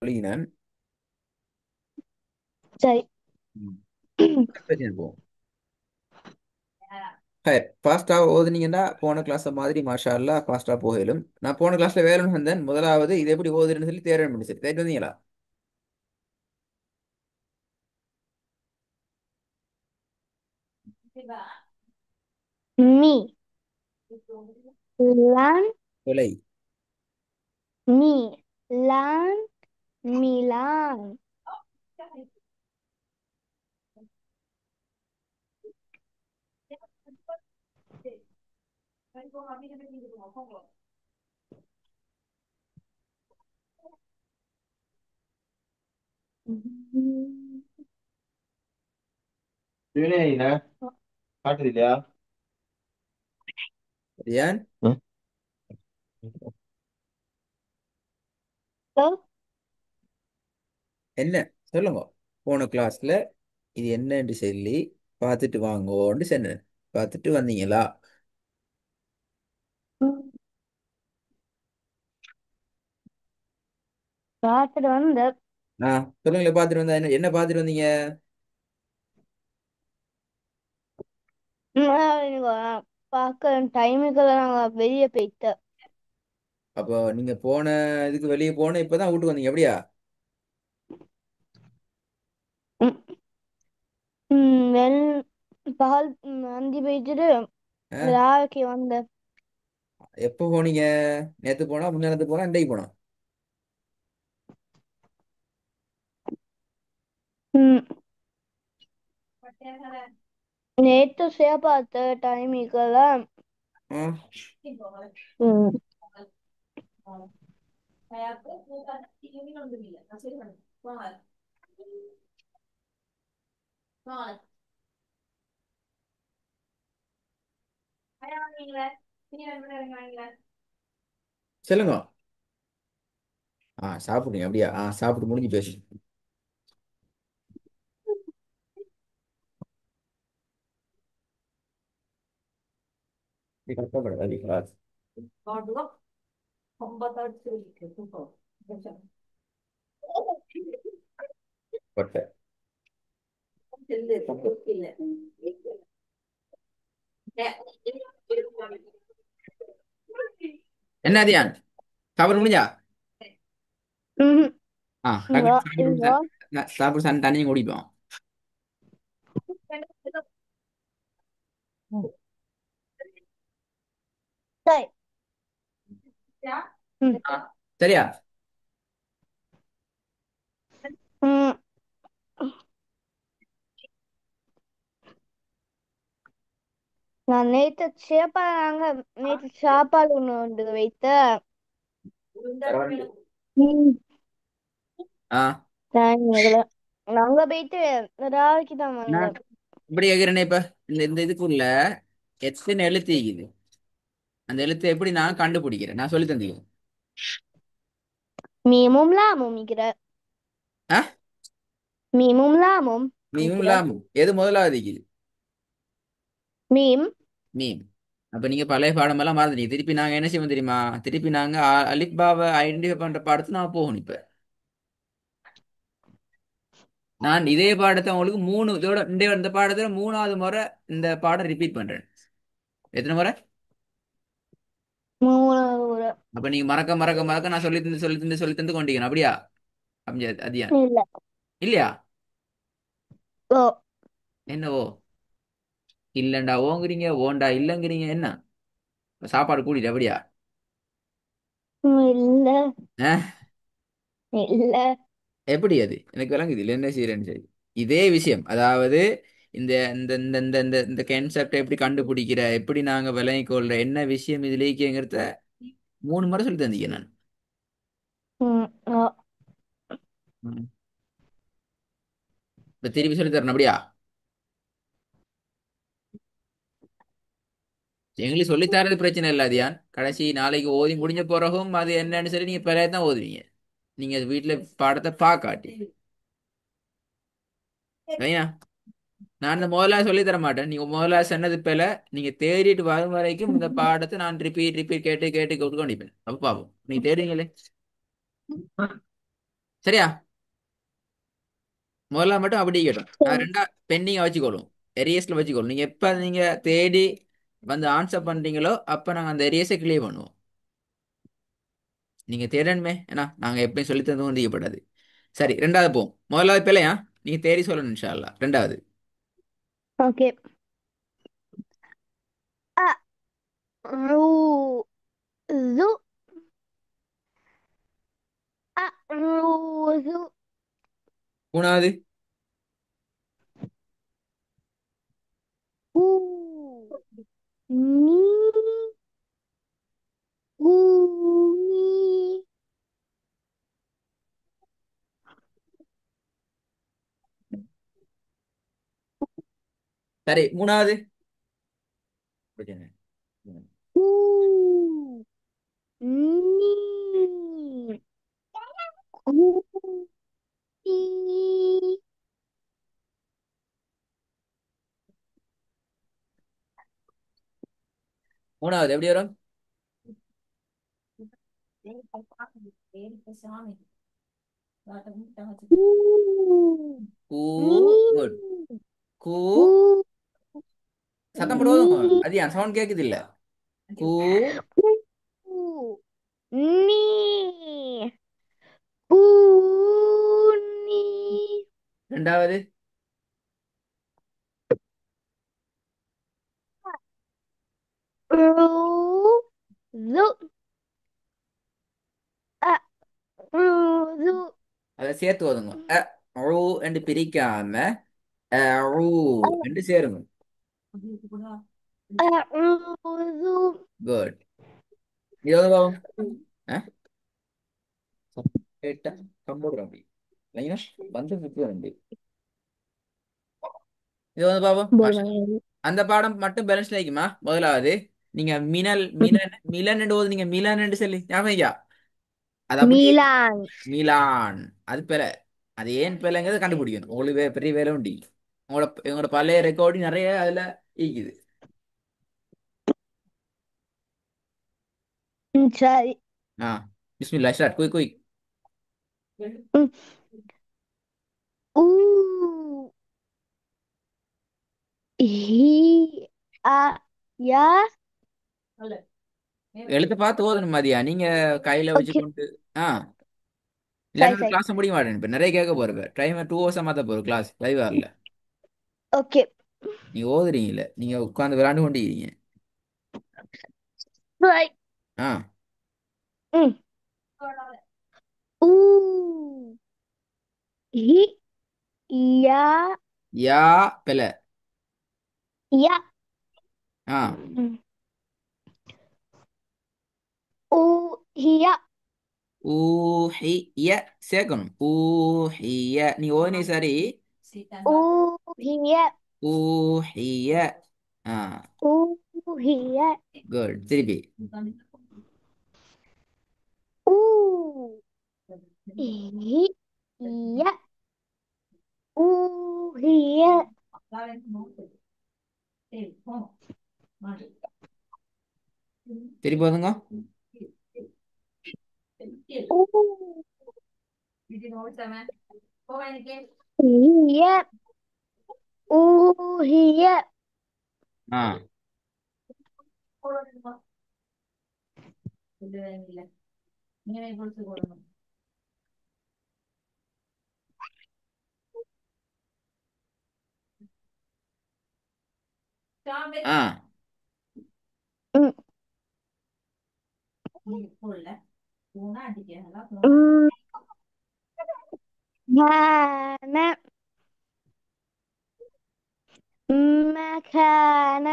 சொல்லினேன். சரி. ம். பிரச்சனை போகும். ஃபாஸ்டா ஓதுனீங்கன்னா போன கிளாஸ் மாதிரி மாஷா அல்லா ஃபாஸ்டா போகலும். நான் போன கிளாஸ்ல வேணும்னு வந்தேன். முதலாவது இது எப்படி ஓதுன்னு சொல்லி தேர்வு பண்ணி சரி தேர்வு வந்தீங்களா? மீ லான் கொலை. மீ லான் மிலான். Junaina, காட்டுது இல்லையா? ஏன் ம். என்ன சொல்லுங்க. போன கிளாஸ்ல இது என்னன்னு சொல்லி பார்த்துட்டு வாங்கோன்னு சொன்னேன். பார்த்துட்டு வந்தீங்களா? பார்த்துட்டு வந்து ஆ, சொல்லுங்களேன். பார்த்துட்டு வந்தா என்ன என்ன பார்த்துட்டு வந்தீங்க? பார்க்க டைமுக்குள்ள நாங்க வெளியே போயிட்டு அப்போ நீங்க போன இதுக்கு வெளியே போன இப்பதான் வீட்டுக்கு வந்தீங்க அப்படியா? ம், ம், வெள் பால் அந்தி போயிட்டு ஆ, ராவைக்கு வந்த எப்போ போனீங்க? நேத்து போனா முன்னாடி போனா இன்றைக்கு போனா? ம், நேற்று பார்த்த டைமுக்குள்ள ஆ, ம், சொல்லுங்க. சாப்பிடுங்க அப்படியா? சாப்பிட்டு முடிஞ்சு பேசு. இது கஷ்டப்படாது கிளாஸ். கொட்டை. என்ன தியான்? சாப்பிட முடிஞ்சா? ம், டக்குனு இல்ல. சாப்பிட்டு சன் தண்ணியும் குடிப்போம். சரி. ம், ஆ, சரியா? ம். நான் நேற்று சேப்பாங்க நேற்று சாப்பாடு ஒன்று வைத்த பரவாயில்லை. ம், ஆ, டைமுக்குள்ள நாங்க போயிட்டு ராவைக்கு தான் நான் வந்தோம். இப்படி கேட்கிறேனே இப்ப இந்த இந்த இதுக்குள்ள எத்தனை எழுத்து இருக்குது? அந்த எழுத்தை எப்படி நான் கண்டுபிடிக்கிறேன்? நான் சொல்லி தந்தீங்க. மீமும் லாமும் இருக்கிற ஆ, மீமும் லாமும் மீமும் இருக்கிற லாமும் எது முதலாவது இருக்குது? மீம். மீம். அப்ப நீங்க பழைய பாடமெல்லாம் மறந்துட்டீங்க. திருப்பி நாங்க என்ன செய்வோம் தெரியுமா? திருப்பி நாங்க அலிஃபாவை ஐடென்டிஃபை பண்ற பாடத்துக்கு நான் போகணும் இப்ப. நான் இதே பாடத்தை உங்களுக்கு மூணு இதோட இந்த பாடத்துல மூணாவது முறை இந்த பாடம் ரிப்பீட் பண்றேன். எத்தனை முறை? மூணு அப்ப நீங்க மறக்க மறக்க மறக்க நான் சொல்லி தந்து கொண்டீங்க அப்படியா? அப்படியா அதியா? இல்ல. இல்லையா? ஓ. என்னவோ இல்லண்டா ஓங்குறீங்க, ஓண்டா இல்லங்கிறீங்க. என்ன சாப்பாடு கூட்டிட்டு அப்படியா? இல்ல. ஆ, இல்ல. எப்படி அது எனக்கு விளங்குது இல்லை என்ன செய்யறேன்னு சரி. இதே விஷயம் அதாவது இந்த இந்த இந்த இந்த இந்த இந்த கான்செப்டை எப்படி கண்டுபிடிக்கிற, எப்படி நாங்க விளங்கிக் கொள்ற, என்ன விஷயம் இதுல இருக்கேங்கிறத மூணு முறை சொல்லி தந்தீங்க நான். ம், ஓ. ம். இப்ப திருப்பி சொல்லி தரணும் அப்படியா? எங்களுக்கு சொல்லி தரது பிரச்சனை இல்லை அதியான். கடைசி நாளைக்கு ஓதி முடிஞ்ச பிறகும் அது என்னன்னு சொல்லி நீங்க பிறகு தான் ஓதுவீங்க. நீங்க வீட்டுல பாடத்தை பார்க்காட்டி சரியா? நான் இந்த முதல்ல சொல்லி தர மாட்டேன். நீங்க முதல்ல சொன்னது போல நீங்க தேடிட்டு வரும் வரைக்கும் இந்த பாடத்தை நான் ரிப்பீட் ரிப்பீட் கேட்டு கேட்டு கொண்டு கொண்டிப்பேன். அப்ப பாப்போம் நீ தேடுங்களே. சரியா? முதல்ல மட்டும் அப்படி கேட்டோம். சரி. ரெண்டா பெண்டிங்கா வச்சுக்கொள்ளும். எரியஸ்ல வச்சுக்கொள்ளும். நீங்க எப்ப நீங்க தேடி வந்து ஆன்சர் பண்றீங்களோ அப்ப நாங்க அந்த எரியஸை கிளியர் பண்ணுவோம். நீங்க தேடணுமே, ஏன்னா நாங்க எப்பயும் சொல்லி தந்து கொண்டிருக்கப்படாது. சரி, ரெண்டாவது போவோம். முதலாவது பிள்ளையா, நீங்க தேடி சொல்லணும் இன்ஷா அல்லாஹ். ரெண்டாவது. ஓகே. அ ரு து அ ரு து மூணாவது. ஊ நீ ஊ நீ சரி, மூணாவது. பிரச்சனை. ஊ நீ ஊ நீ மூணாவது எப்படி வரும்? ஊ கூ. நீ குட். கூ. ஊ சத்தம் நீ போடுவதுங்க. அது ஏன் சவுண்ட் கேக்குது இல்ல? கூ. ஊ நீ ஊனி ரெண்டாவது. ரு து அ ரு அதை சேர்த்து ஓதுங்க. ரூ என்று பிரிக்காம ரூ அ என்று சேருங்க. A good. இது வந்து பாவம். கேட்டா கம்போடுறோம் அப்படி இல்லைங்களா? வந்து விட்டு இது வந்து பாவம். மாஷா. போடுவாங்க. அந்த பாடம் மட்டும் பேலன்ஸ்ல ஆயிக்குமா? முதலாவது நீங்க மினல் மிலன் மிலன் என்று நீங்க மிலன் என்று சொல்லி ஞாபகம் ஐயா? அது அப்படியே மீலான். மிலான். அது பிழை. அது ஏன் பிழைங்கிறது கண்டுபிடிக்கணும். உங்களுக்கு பெரிய வேலை உண்டு. உங்களோட பழைய ரெக்கார்டிங் நிறைய அதுல இருக்குது. சரி. ஆ, பிஸ்மில்லா ஸ்டார்ட். Quick quick. ம். ஊ ஹி அ யா எழுத்து பார்த்து ஓதணும் மாதிரியா நீங்க கையில ஓகே. வச்சுக்கொண்டு. ஆ, சரி இல்லாட்டி சரி. கிளாஸ் முடிய மாட்டேன். இப்ப நிறைய கேட்க போறேன். டைம் 2 ஹவர்ஸ் மாத்த போறோம் கிளாஸ் லைவ் வரல. ஓகே. நீங்க ஓதுறீங்கல்ல, நீங்க உட்கார்ந்து விளையாண்டு கொண்டிருக்கீங்க. ரைட். ஆ. ம். ஊ ஹி யா யா பிழை. யா ஆ. ம். ஊ ஹியா ஊஹிய சேர்க்கணும். ஊஹிய நீ ஓதுனே சரி. ஊ ஹிய ஊஹிய. ஆ, ஊ ஹிய குட். திருப்பி. ஊ ஹி ய ஊ ஹிய திருப்பி ஓதுங்க. ஊ ஹிய ஊ ஹிய ஆ. ஆ. ம். ம். كان مكان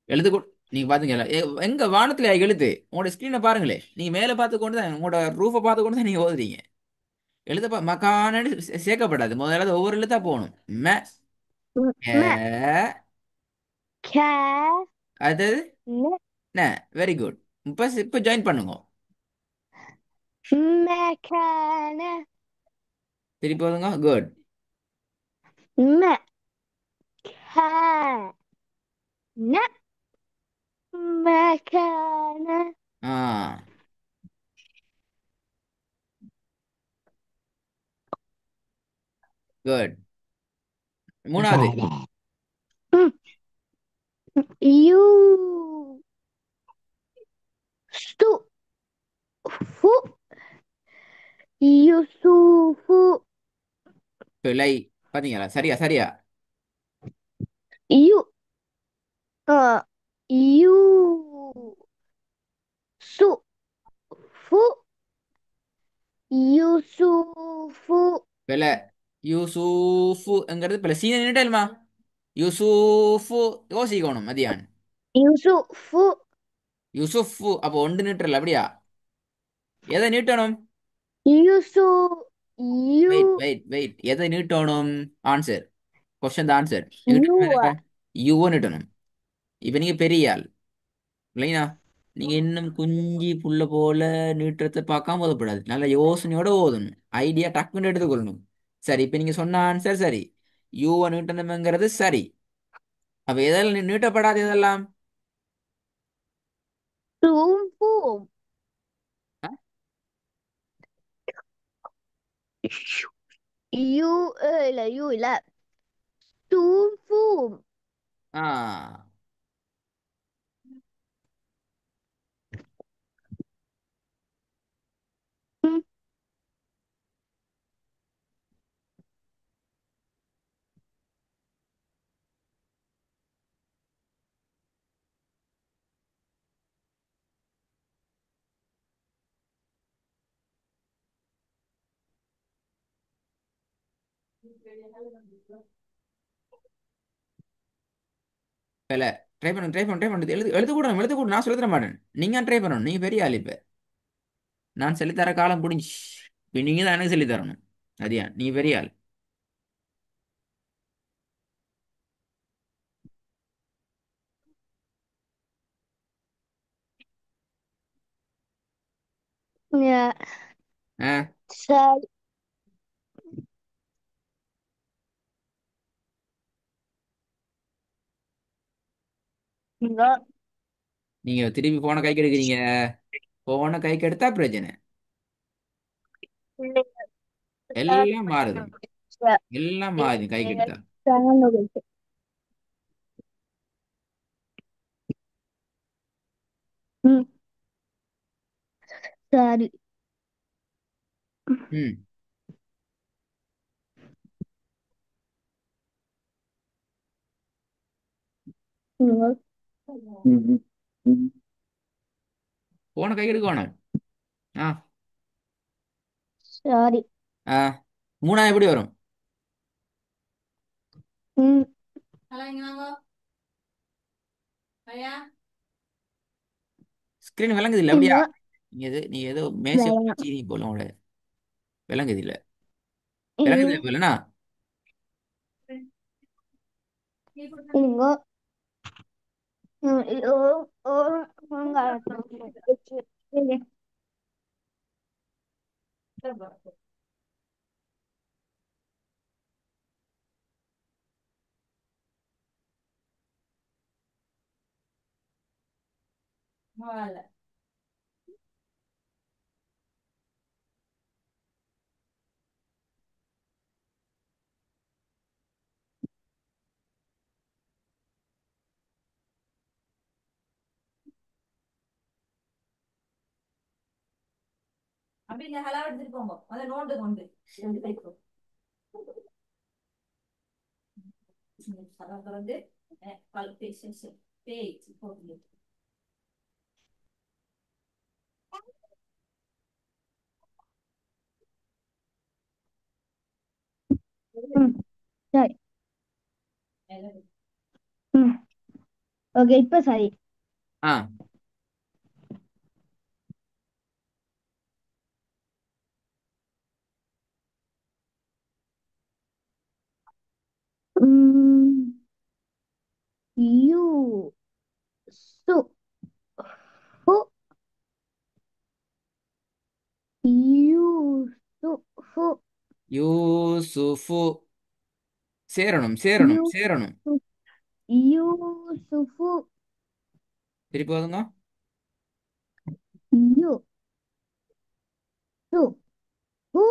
எழுத்து நீங்க பாத்தீங்களா? எங்க வானத்துல எழுத்து உங்களோட ஸ்கிரீனை பாருங்களே. நீங்க மேல பார்த்து கொண்டு தான் உங்களோட ரூஃபை பார்த்து கொண்டு தான் நீங்க ஓதுறீங்க. எழுத மக்கானு சேர்க்கப்படாது. முதல்ல ஒவ்வொரு எழுத்தா போகணும். ம. م ஏ. كان அது வெரி குட். இப்ப ஜாயின் பண்ணுங்க. مكان திருப்பி போதுங்க. குட். مكان مكان ஆ. குட். மூணாவது. ம். யூ சு ஃபு யூசுஃபு பிழை. பாத்தீங்களா? சரியா சரியா? யூ ஆ யூ சு ஃபு யூசுஃபு பிழை. யூசுஃபுங்கிறது பிழை. சீன நின்னுட்டேல்மா. யூசுஃபு யோசிக்கணும் மதியான். யூசுஃபு யூசுஃபு அப்போ ஒன்று நிட்டுறல அப்படியா? எதை நீட்டணும்? யூசு யூ வெயிட் வெயிட் வெயிட், எதை நீட்டணும்? ஆன்சர். கொஸ்டின் ஆன்சர் யூ நீட்டணும். எனக்கு யுவோ நீட்டணும். இப்போ நீங்க பெரிய ஆள் இல்லைங்களா? நீங்க இன்னும் குஞ்சு புள்ள போல நீட்டத்தை பார்க்காம ஓதப்படாது. நல்ல யோசனையோட ஓதணும். ஐடியா டக்குன்னு எடுத்துக்கொள்ளணும். சரி, இப்போ நீங்க சொன்ன ஆன்சர் சரி. யூவோ நீட்டணுங்கிறது சரி. அப்ப எதெல்லாம் நீட்டப்படாது இதெல்லாம்? சும்ஃபு யூ இல்ல யூ இல்ல சும்ஃபு ஆ வேலை. ட்ரை பண்ணு எழுத கூட நான் சொல்லி தர மாட்டேன். நீங்க ட்ரை பண்ணணும். நீங்க பெரிய ஆள். இப்ப நான் சொல்லித்தர காலம் முடிஞ்சு. இப்ப நீங்க தான் எனக்கு சொல்லி தரணும். அதியா நீ பெரிய ஆள். ஆ சரி நீங்க திருப்பி போன கைக்கு எடுக்கிறீங்க. போன கைக்கு எடுத்தா பிரச்சனை. எல்லாம் மாறுது. எல்லாம் மாறுது கைக்கு எடுத்தா. ம் சரி ம். போன கைக்கு எடுக்கணும். ஆ சரி ஆ மூணா எப்படி வரும்? ம் ஸ்கிரீன் விளங்குது இல்லை அப்படியா? இங்க நீ ஏதோ மேசை வச்சு நீ போல உங்களோட விளங்குது இல்லை. விளங்குது போலனா? இங்க ம் சரி ம் ஓகே இப்ப சரி ஆ ம் யூ சு ஃபு யூ சு ஃபு யூசுஃபு. சேரணும் சேரணும் யூ சேரணும். சு யூசுஃபு திருப்பி போதுங்க. யூ சு ஃபு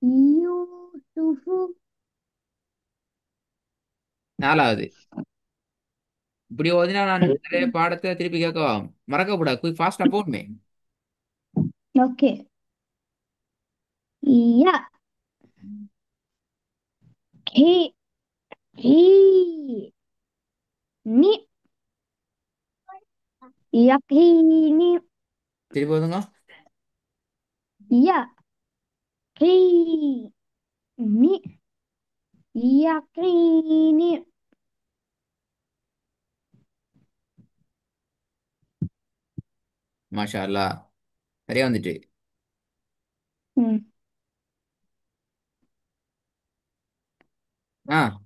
யூசுஃபு Tufu. நாலாவது. இப்படி ஓதினா நான் நிறைய பாடத்தை திருப்பி கேட்கவா? மறக்கக்கூடாது. குயிக் ஃபாஸ்டா போகணுமே. Okay. Ya. Ki. Ki. Ni. Yakini. திருப்பி ஓதுங்க. Ya. Ki. Ni. Yakini. மாஷா அல்லாஹ். சரியா வந்துட்டு. Hmm. ஆ.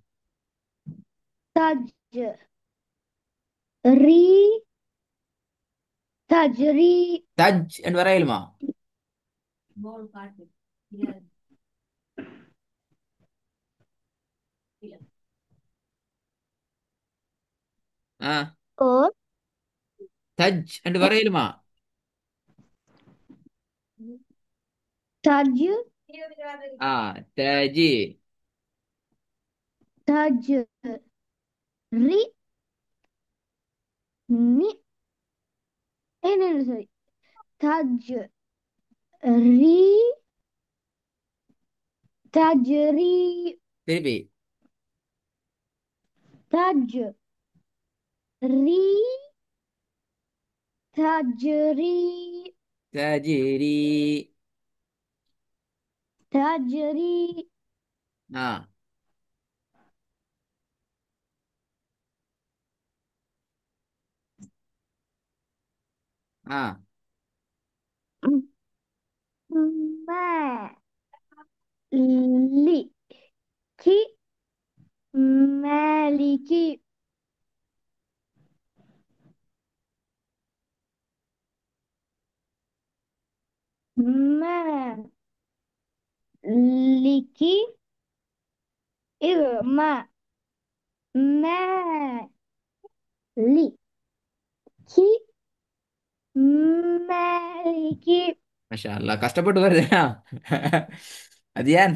Taj. Ri. Tajri. தஜ் என்று வரையிலுமா? ஆ. Or. தஜ் என்று வரையிலுமா? Taj. ஆ. தஜி. Taj. Ri. Ni. No, no, sorry. Taj. Ri. Tajri. திருப்பி. Taj. Ri. Tajri. தஜிரி. Tajri. ஆ. ஆ. Ma. Li. Ki. Maliki. Maliki. Ma. Maliki. Maliki. மாஷா அல்லாஹ். கஷ்டப்பட்டு வருதுயா. அது ஏன்?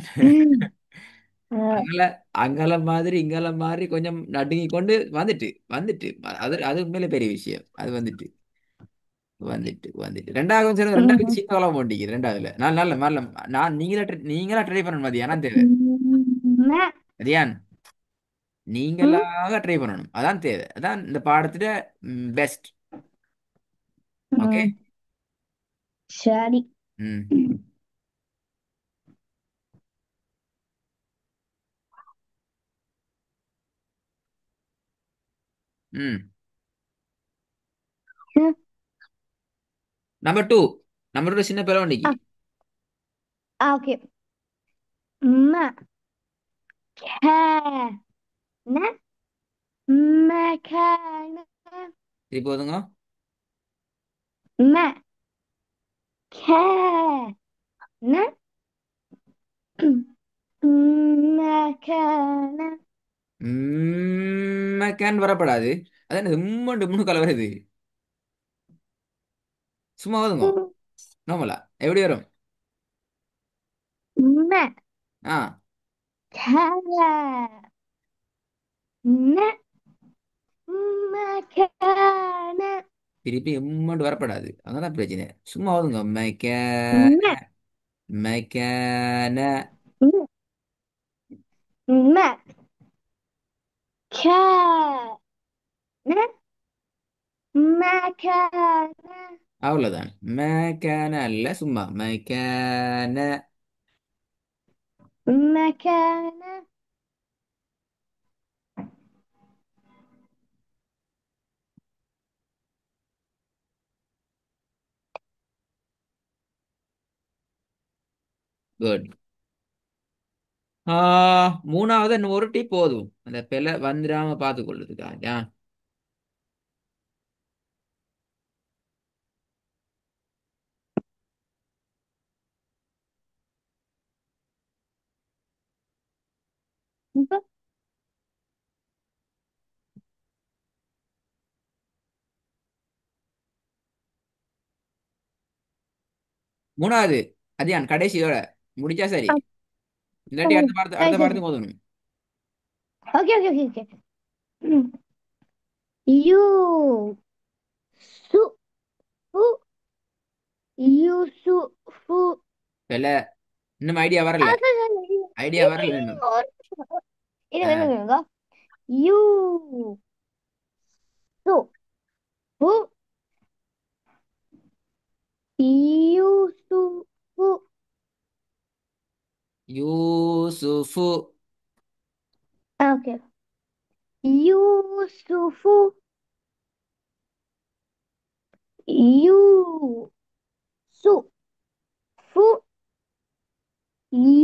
அங்கல அங்கல மாதிரி இங்கல மாதிரி கொஞ்சம் நடுங்கி கொண்டு வந்துட்டு வந்துட்டு அது அது உண்மையிலே பெரிய விஷயம். அது வந்துட்டு வந்துட்டு வந்துட்டு ரெண்டாவது சேர்ந்து ரெண்டாவது சீத்தாவலாம் போட்டிக்கு ரெண்டாவதுல நான் நல்ல நல்ல நான் நீங்களா ட்ரை பண்ணணும் மதியானம் அதான் தேவை. Ma. மதியான் நீங்களாக ட்ரை பண்ணணும். அதான் தேவை. அதான் இந்த பாடத்துல பெஸ்ட். ஓகே. சரி. ம். ம். Number two. நம்பர் டூ சின்ன பிறவண்டிக்கு. ஓகே. Ma. Kana. Makana. திருப்பி போதுங்க. Ma. Kana. Makana. கேன் வரப்படாது. அது என்ன உம்மண்டு மூணு கலை வருது. சும்மா ஓதுங்க. நார்மலா எப்படி வரும்? Ma. ஆ. Kana. Makana. திருப்பி உம்மண்டு வரப்படாது. அங்கதான் பிரச்சனை. சும்மா ஓதுங்க. Ma. மெக்கான. Ma. Kana. Makana. அவ்வளவுதான். மெக்கான அல்ல சும்மா மெக்கான. Makana. குட். மூணாவது இன்னும் ஒரு டீ போதும் அந்த பிள்ளை வந்துடாம பார்த்து கொள்றதுக்கா. மூணாவது. அதான் கடைசியோட முடிச்சா சரி. இல்லாட்டி சரி அடுத்த சரி பாடத்துக்கு சரி போதணும். ஓகே ஓகே ஓகே ஓகே யூ சு ஃபு யூசுஃபு இல்ல, இன்னும் ஐடியா வரல. ஐடியா வரல இன்னும். ஆ, இருங்க யூ சு ஃபு யூசுஃபு யூசுஃபு. ஓகே யூசுஃபு யூ சு ஃபு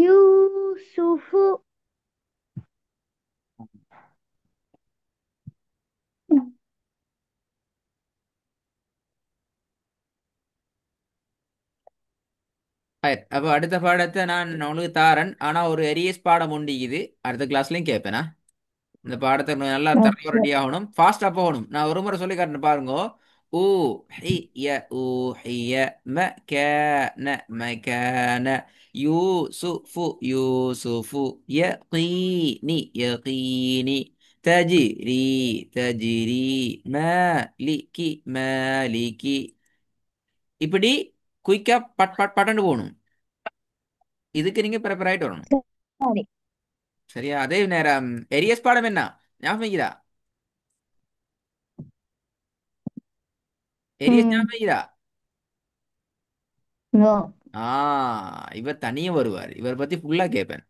யூசுஃபு அப்போ அடுத்த பாடத்தை நான் உனக்கு தாரேன். ஆனா ஒரு எரியஸ் பாடம் உண்டு இது. அடுத்த கிளாஸ்லயும் கேட்பேனா? இந்த பாடத்தை இன்னும் நல்லா தரவா ஓகே ரெடி ஆகணும். ஃபாஸ்டா போகணும். நான் ஒரு முறை சொல்லி காட்டுறேன் பாருங்க. ஊ ஹிய ஊ ஹிய மக்கான மக்கான யூசுஃபு யூசுஃபு யகீனி யகீனி தஜ்ரி தஜ்ரி மாலிகி மாலிகி. இப்படி குயிக்கா பட் பட் பட்டன்னு போகணும். இதுக்கு நீங்க ப்ரிப்பேர் ஆயிட்டு வரணும். சரி சரியா? அதே நேரம் எரியஸ் பாடம் என்ன ஞாபகம் வைக்கிறா? எரியஸ் ம் ஞாபகம் வைக்கிறா? நோ ஆ, இவர் தனியே வருவார். இவர் பத்தி ஃபுல்லா கேட்பேன்.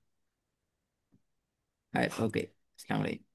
ஓகே. அஸ்ஸலாமு அலைக்கும்.